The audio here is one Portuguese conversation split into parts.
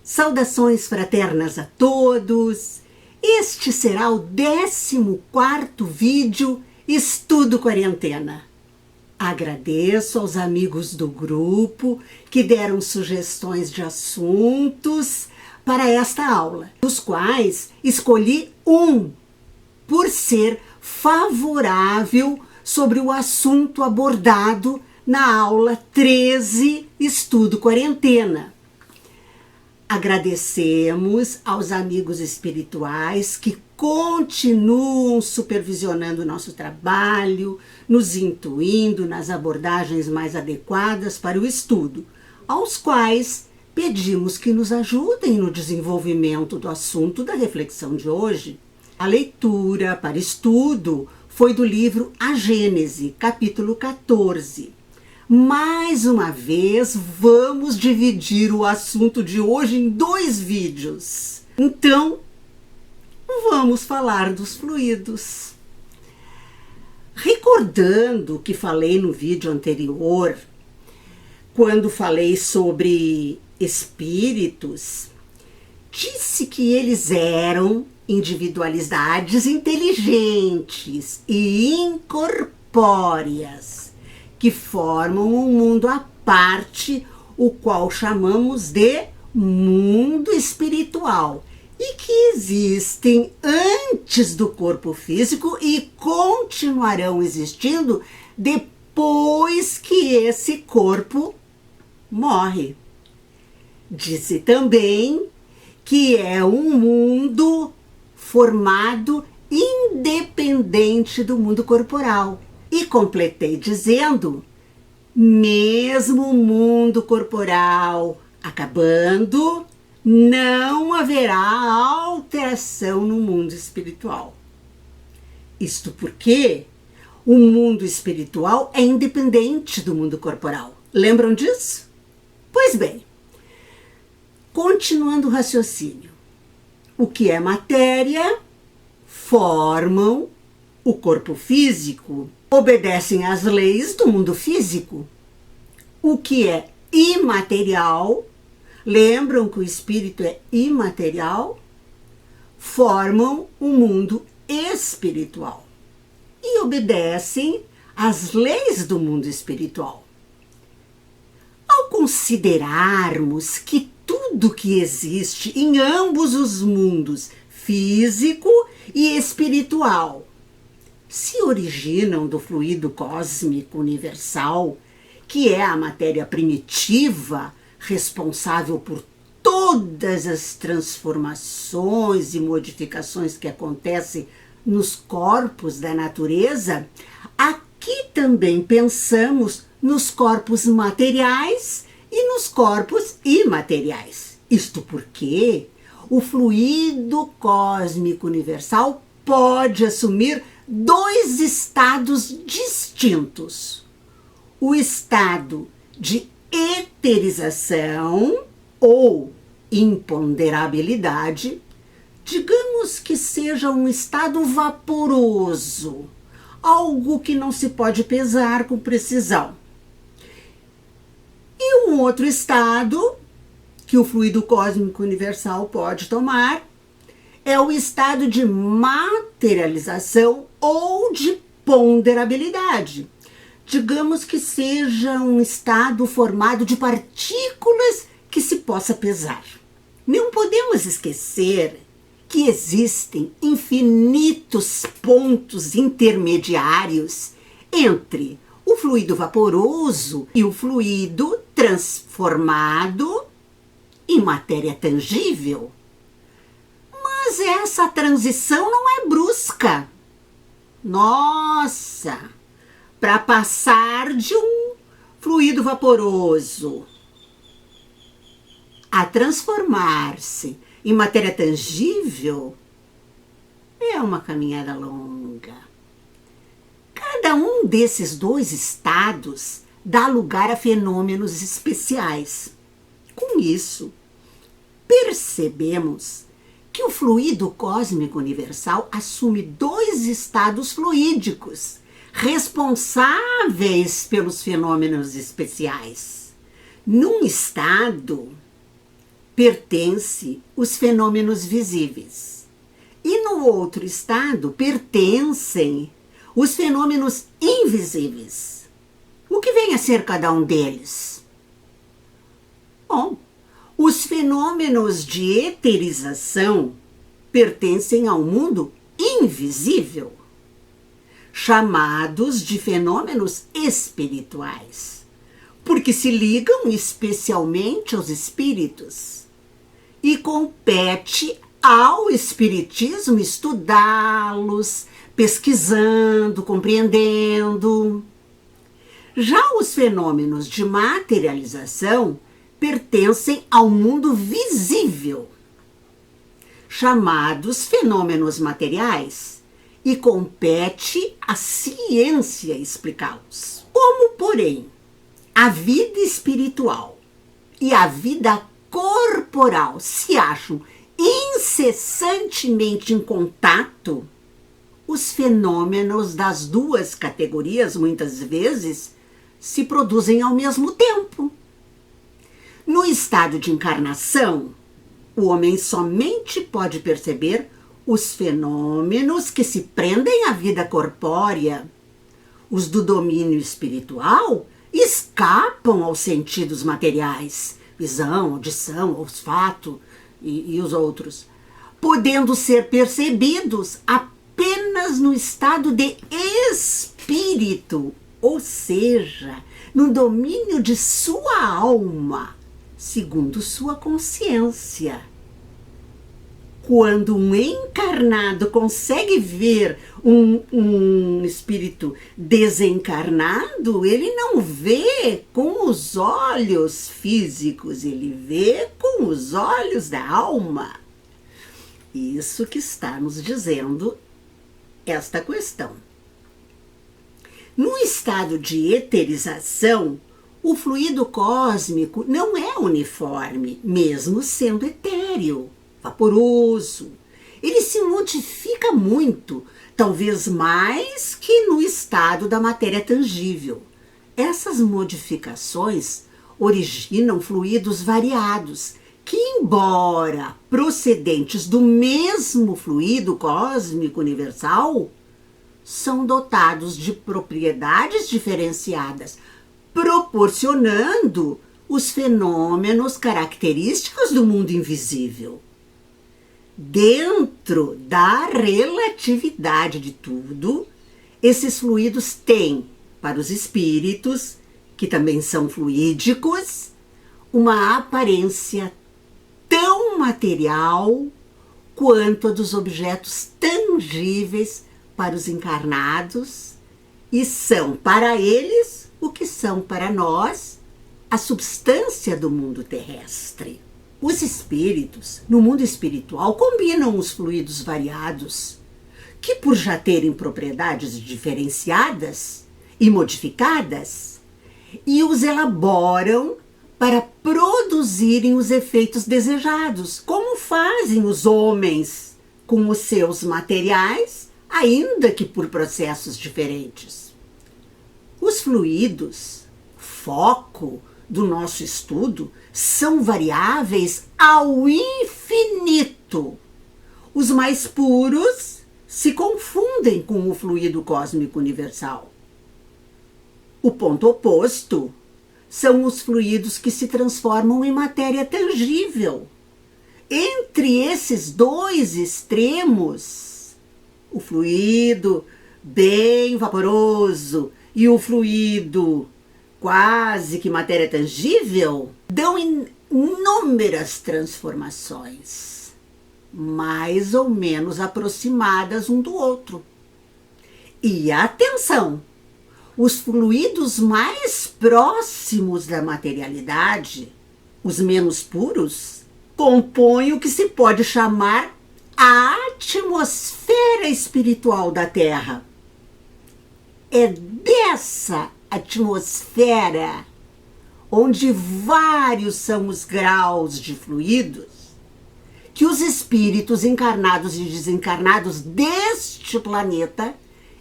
Saudações fraternas a todos! Este será o 14º vídeo Estudo Quarentena. Agradeço aos amigos do grupo que deram sugestões de assuntos para esta aula, dos quais escolhi um, por ser favorável sobre o assunto abordado na aula 13, Estudo Quarentena. Agradecemos aos amigos espirituais que continuam supervisionando o nosso trabalho, nos intuindo nas abordagens mais adequadas para o estudo, aos quais pedimos que nos ajudem no desenvolvimento do assunto da reflexão de hoje. A leitura para estudo foi do livro A Gênese, capítulo 14. Mais uma vez, vamos dividir o assunto de hoje em 2 vídeos. Então, vamos falar dos fluidos. Recordando o que falei no vídeo anterior, quando falei sobre espíritos, disse que eles eram individualidades inteligentes e incorpóreas, que formam um mundo à parte, o qual chamamos de mundo espiritual, e que existem antes do corpo físico e continuarão existindo depois que esse corpo morre. Disse também que é um mundo formado independente do mundo corporal. E completei dizendo, mesmo o mundo corporal acabando, não haverá alteração no mundo espiritual. Isto porque o mundo espiritual é independente do mundo corporal. Lembram disso? Pois bem, continuando o raciocínio. O que é matéria formam o corpo físico, obedecem às leis do mundo físico. O que é imaterial, lembram que o espírito é imaterial, formam o mundo espiritual e obedecem às leis do mundo espiritual. Ao considerarmos que tudo que existe em ambos os mundos, físico e espiritual, se originam do fluido cósmico universal, que é a matéria primitiva, responsável por todas as transformações e modificações que acontecem nos corpos da natureza, aqui também pensamos nos corpos materiais e nos corpos imateriais. Isto porque o fluido cósmico universal pode assumir 2 estados distintos. O estado de eterização ou imponderabilidade, digamos que seja um estado vaporoso, algo que não se pode pesar com precisão. E um outro estado que o fluido cósmico universal pode tomar é o estado de materialização ou de ponderabilidade. Digamos que seja um estado formado de partículas que se possa pesar. Não podemos esquecer que existem infinitos pontos intermediários entre o fluido vaporoso e o fluido transformado em matéria tangível. Mas essa transição não é brusca. Nossa! Para passar de um fluido vaporoso a transformar-se em matéria tangível é uma caminhada longa. Cada um desses 2 estados dá lugar a fenômenos especiais. Com isso, percebemos que o fluido cósmico universal assume 2 estados fluídicos, responsáveis pelos fenômenos especiais. Num estado, pertence os fenômenos visíveis. E no outro estado pertencem os fenômenos invisíveis. O que vem a ser cada um deles? Bom, os fenômenos de eterização pertencem ao mundo invisível, chamados de fenômenos espirituais, porque se ligam especialmente aos espíritos e compete ao espiritismo estudá-los, pesquisando, compreendendo. Já os fenômenos de materialização pertencem ao mundo visível, chamados fenômenos materiais, e compete à ciência explicá-los. Como, porém, a vida espiritual e a vida corporal se acham incessantemente em contato, os fenômenos das duas categorias, muitas vezes, se produzem ao mesmo tempo. No estado de encarnação, o homem somente pode perceber os fenômenos que se prendem à vida corpórea. Os do domínio espiritual escapam aos sentidos materiais, visão, audição, olfato e os outros, podendo ser percebidos apenas no estado de espírito, ou seja, no domínio de sua alma, segundo sua consciência. Quando um encarnado consegue ver um espírito desencarnado, ele não vê com os olhos físicos, ele vê com os olhos da alma. Isso que está nos dizendo esta questão. No estado de eterização, o fluido cósmico não é uniforme, mesmo sendo etéreo, vaporoso. Ele se modifica muito, talvez mais que no estado da matéria tangível. Essas modificações originam fluidos variados, que, embora procedentes do mesmo fluido cósmico universal, são dotados de propriedades diferenciadas, proporcionando os fenômenos característicos do mundo invisível. Dentro da relatividade de tudo, esses fluidos têm, para os espíritos, que também são fluídicos, uma aparência tão material quanto a dos objetos tangíveis para os encarnados, e são para eles o que são para nós a substância do mundo terrestre. Os espíritos, no mundo espiritual, combinam os fluidos variados, que por já terem propriedades diferenciadas e modificadas, e os elaboram para produzirem os efeitos desejados, como fazem os homens com os seus materiais, ainda que por processos diferentes. Os fluidos, foco do nosso estudo, são variáveis ao infinito. Os mais puros se confundem com o fluido cósmico universal. O ponto oposto são os fluidos que se transformam em matéria tangível. Entre esses dois extremos, o fluido bem vaporoso e o fluido quase que matéria tangível, dão inúmeras transformações, mais ou menos aproximadas um do outro. E atenção, os fluidos mais próximos da materialidade, os menos puros, compõem o que se pode chamar a atmosfera espiritual da Terra. É dessa atmosfera, onde vários são os graus de fluidos, que os espíritos encarnados e desencarnados deste planeta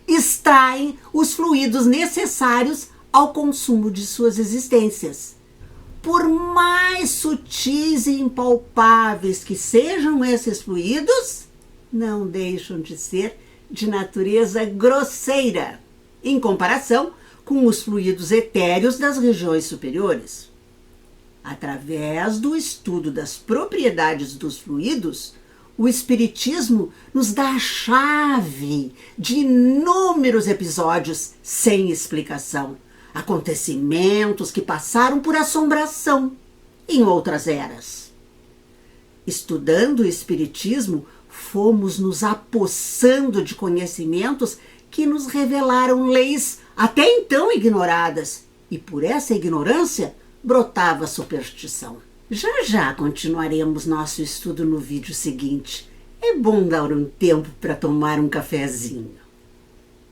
extraem os fluidos necessários ao consumo de suas existências. por mais sutis e impalpáveis que sejam esses fluidos, não deixam de ser de natureza grosseira, em comparação com os fluidos etéreos das regiões superiores. Através do estudo das propriedades dos fluidos, o Espiritismo nos dá a chave de inúmeros episódios sem explicação, acontecimentos que passaram por assombração em outras eras. Estudando o Espiritismo, fomos nos apossando de conhecimentos que nos revelaram leis até então ignoradas, e por essa ignorância brotava a superstição. Já continuaremos nosso estudo no vídeo seguinte. É bom dar um tempo para tomar um cafezinho.